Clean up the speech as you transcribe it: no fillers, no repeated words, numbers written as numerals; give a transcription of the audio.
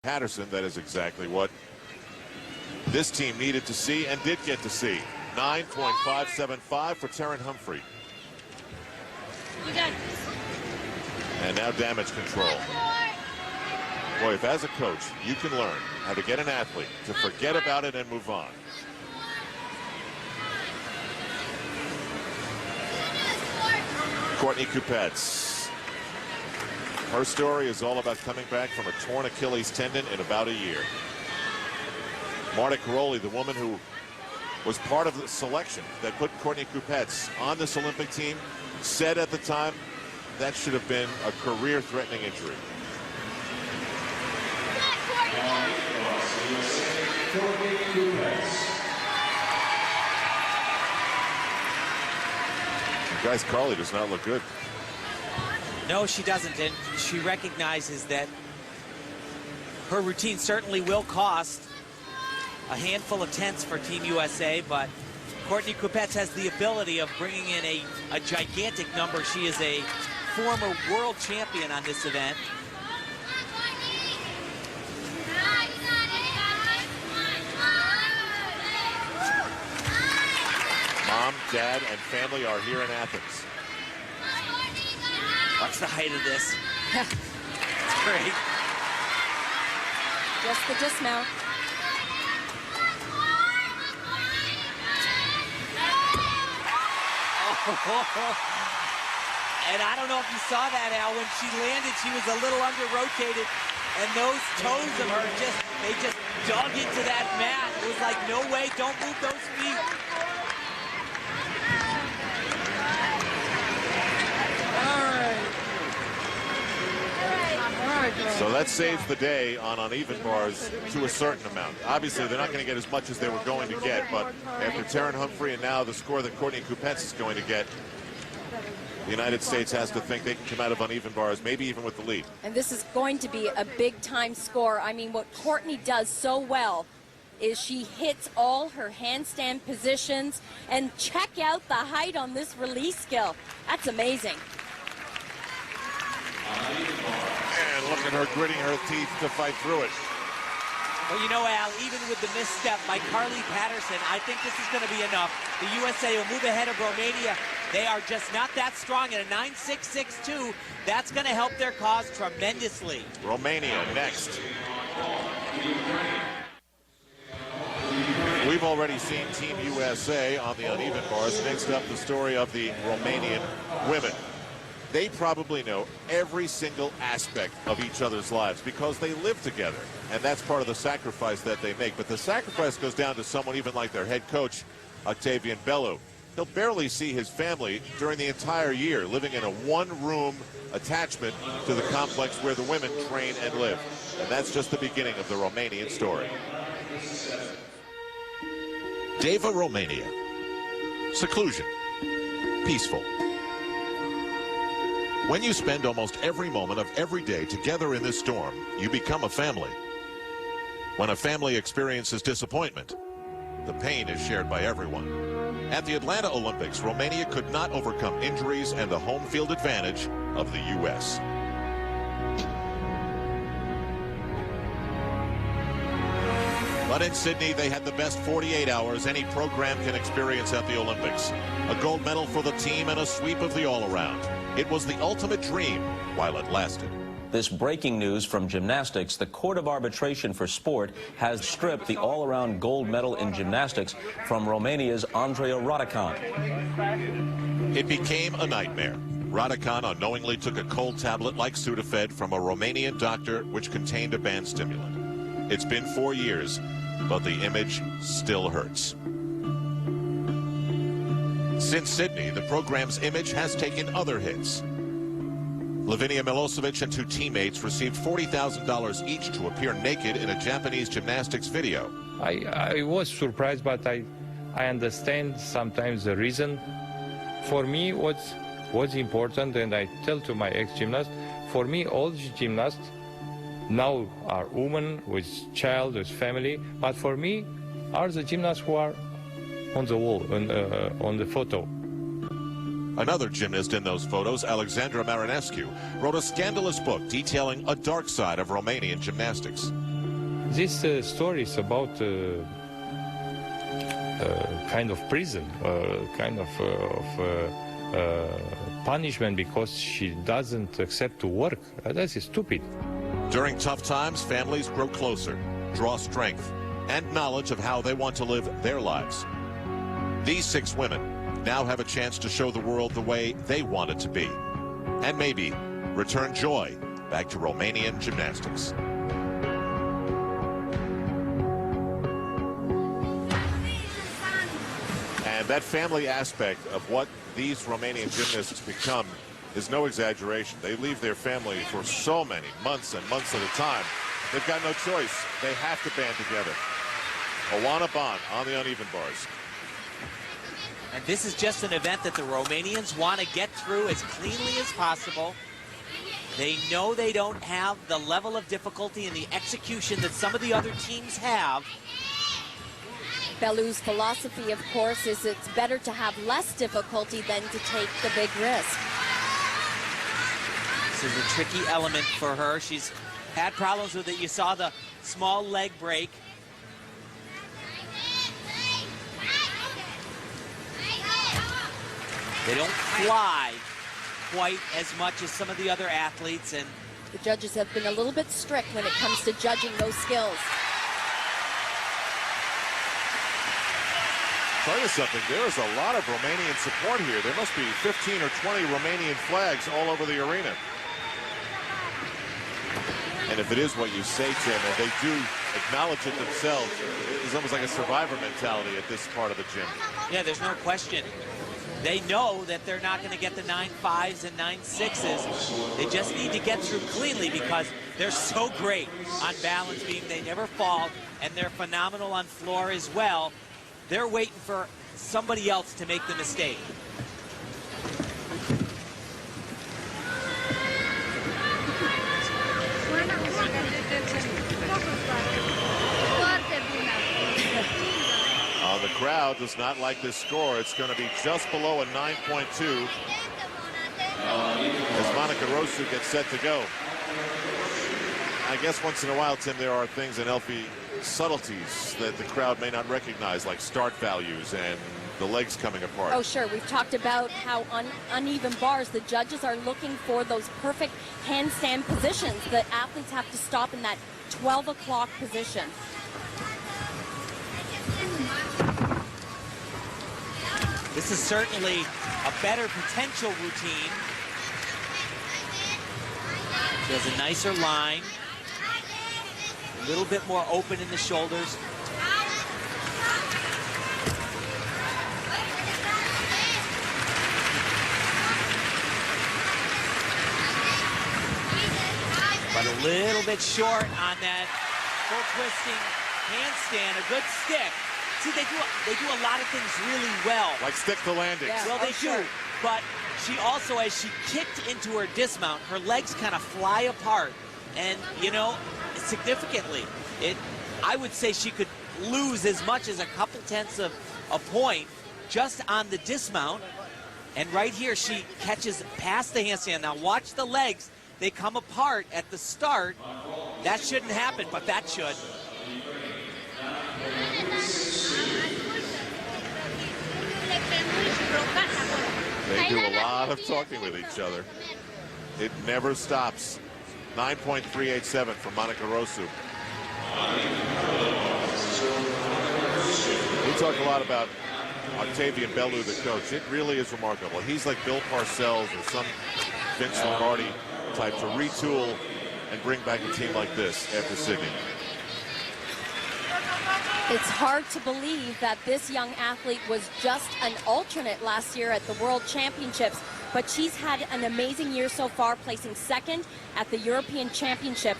Patterson, that is exactly what this team needed to see and did get to see. 9.575 for Taryn Humphrey. And now damage control. Boy, if as a coach you can learn how to get an athlete to forget about it and move on. Courtney Kupets. Her story is all about coming back from a torn Achilles tendon in about a year. Marta Karolyi, the woman who was part of the selection that put Courtney Kupets on this Olympic team, said at the time that should have been a career-threatening injury. Guys, Karolyi does not look good. No, she doesn't, and she recognizes that her routine certainly will cost a handful of tenths for Team USA, but Courtney Kupets has the ability of bringing in a gigantic number. She is a former world champion on this event. Mom, dad, and family are here in Athens. Watch the height of this. It's great. Just the dismount. And I don't know if you saw that, Al. When she landed, she was a little under-rotated, and those toes of her they just dug into that mat. It was like, no way, don't move those feet. So that saves the day on uneven bars to a certain amount. Obviously, they're not going to get as much as they were going to get, but after Taryn Humphrey and now the score that Courtney Kupets is going to get, the United States has to think they can come out of uneven bars, maybe even with the lead. And this is going to be a big-time score. I mean, what Courtney does so well is she hits all her handstand positions, and check out the height on this release skill. That's amazing. And look at her gritting her teeth to fight through it. Well, you know, Al, even with the misstep by Carly Patterson, I think this is going to be enough. The USA will move ahead of Romania. They are just not that strong at a 9.662. That's going to help their cause tremendously. Romania next. We've already seen Team USA on the uneven bars. Next up, the story of the Romanian women. They probably know every single aspect of each other's lives because they live together, and that's part of the sacrifice that they make. But the sacrifice goes down to someone even like their head coach, Octavian Bellew. He'll barely see his family during the entire year, living in a one-room attachment to the complex where the women train and live. And that's just the beginning of the Romanian story. Deva, Romania. Seclusion. Peaceful. When you spend almost every moment of every day together in this storm, you become a family. When a family experiences disappointment, the pain is shared by everyone. At the Atlanta Olympics, Romania could not overcome injuries and the home field advantage of the U.S. But in Sydney, they had the best 48 hours any program can experience at the Olympics. A gold medal for the team and a sweep of the all-around. It was the ultimate dream while it lasted. This breaking news from gymnastics. The Court of Arbitration for Sport has stripped the all-around gold medal in gymnastics from Romania's Andreea Rodican. It became a nightmare. Rodican unknowingly took a cold tablet like Sudafed from a Romanian doctor which contained a banned stimulant. It's been 4 years, but the image still hurts. Since Sydney, the program's image has taken other hits. Lavinia Milosevic and 2 teammates received $40,000 each to appear naked in a Japanese gymnastics video. I was surprised, but I understand sometimes the reason. For me, what's important, and I tell to my ex-gymnast, for me, all the gymnasts now are women with child, with family, but for me, are the gymnasts who are on the wall, on the photo. Another gymnast in those photos, Alexandra Marinescu, wrote a scandalous book detailing a dark side of Romanian gymnastics. This story is about kind of prison, kind of punishment because she doesn't accept to work. That is stupid. During tough times, families grow closer, draw strength, and knowledge of how they want to live their lives. These 6 women now have a chance to show the world the way they want it to be, and maybe return joy back to Romanian gymnastics. And that family aspect of what these Romanian gymnasts become is no exaggeration. They leave their family for so many months and months at a time. They've got no choice. They have to band together. Oana Bond on the uneven bars. And this is just an event that the Romanians want to get through as cleanly as possible. They know they don't have the level of difficulty in the execution that some of the other teams have. Belou's philosophy, of course, is it's better to have less difficulty than to take the big risk. This is a tricky element for her. She's had problems with it. You saw the small leg break. They don't fly quite as much as some of the other athletes, and The judges have been a little bit strict when it comes to judging those skills. Tell you something, there is a lot of Romanian support here. There must be 15 or 20 Romanian flags all over the arena. And if it is what you say, Tim, and they do acknowledge it themselves, it's almost like a survivor mentality at this part of the gym. yeah, there's no question. They know that they're not going to get the 9.5s and 9.6s. They just need to get through cleanly because they're so great on balance beam. They never fall, and they're phenomenal on floor as well. They're waiting for somebody else to make the mistake. The crowd does not like this score. It's going to be just below a 9.2 as Monica Rosu gets set to go. I guess once in a while, Tim, there are things in Elfi, subtleties that the crowd may not recognize, like start values and the legs coming apart. Oh, sure. We've talked about how on uneven bars, the judges are looking for those perfect handstand positions. The athletes have to stop in that 12 o'clock position. This is certainly a better potential routine. She has a nicer line, a little bit more open in the shoulders. But a little bit short on that full twisting handstand, a good stick. See, they do a lot of things really well. Like stick to landings. Yeah. Well, they sure. do. But she also, as she kicked into her dismount, her legs kind of fly apart. And, you know, significantly, I would say she could lose as much as a couple tenths of a point just on the dismount. And right here, she catches past the handstand. Now, watch the legs. They come apart at the start. That shouldn't happen, but that should. They do a lot of talking with each other. It never stops. 9.387 from Monica Rosu. We talk a lot about Octavian Bellew, the coach. It really is remarkable. He's like Bill Parcells or some Vince Lombardi type to retool and bring back a team like this after Sydney. It's hard to believe that this young athlete was just an alternate last year at the World Championships, but she's had an amazing year so far, placing second at the European Championship.